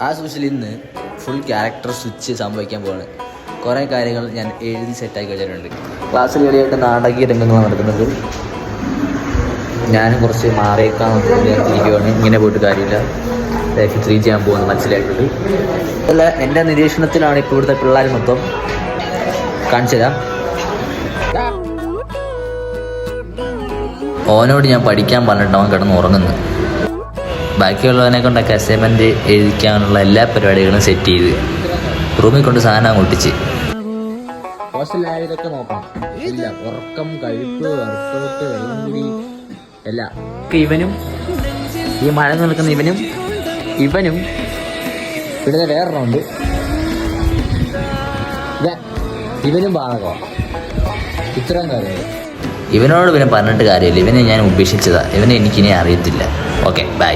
ആ സ്വിച്ചിൽ ഇന്ന് full character switch സംഭവിക്കാൻ പോവാണ്. കുറേ കാര്യങ്ങൾ ഞാൻ എഴുതി സെറ്റാക്കി വെച്ചിട്ടുണ്ട്. ക്ലാസ്സിൽ കളിയായിട്ട് നാടകീയ രംഗങ്ങളാണ് നടക്കുന്നത്. ഞാനും കുറച്ച് മാറിയേക്കാൻ ഇരിക്കുകയാണ്. ഇങ്ങനെ പോയിട്ട് കാര്യമില്ല, ലൈഫ് 3 ചെയ്യാൻ പോകുന്നത് മനസ്സിലായിട്ടുണ്ട്. അല്ല, എൻ്റെ നിരീക്ഷണത്തിലാണ് ഇപ്പോൾ ഇവിടുത്തെ പിള്ളേർ മൊത്തം. കാണിച്ചു തരാം. ഓനോട് ഞാൻ പഠിക്കാൻ പറഞ്ഞിട്ട് അവൻ കിടന്ന് ഉറങ്ങുന്നു. ബാക്കിയുള്ളവനെ കൊണ്ടൊക്കെ അസൈൻമെൻറ്റ് എഴുതിക്കാനുള്ള എല്ലാ പരിപാടികളും സെറ്റ് ചെയ്ത് റൂമിൽ കൊണ്ട് സാധനം ഒട്ടിച്ച് ഹോസ്റ്റലിലായതൊക്കെ നോക്കണം. ഇല്ല, ഉറക്കം, കഴിപ്പ്, വർക്കൗട്ട്, വെള്ളം കുടി എല്ലാം. ഇവനും ഈ മഴ നിൽക്കുന്ന ഇവനും പിന്നെ വേറൊരെണ്ണമുണ്ട്, ഇവനും ബാധകമാണ്. ഇത്രയും കാര്യങ്ങൾ ഇവനോട് പിന്നെ പറഞ്ഞിട്ട് കാര്യമില്ല. ഇവനെ ഞാൻ ഉപേക്ഷിച്ചതാ. ഇവനെ എനിക്കിനി അറിയത്തില്ല. Okay, by.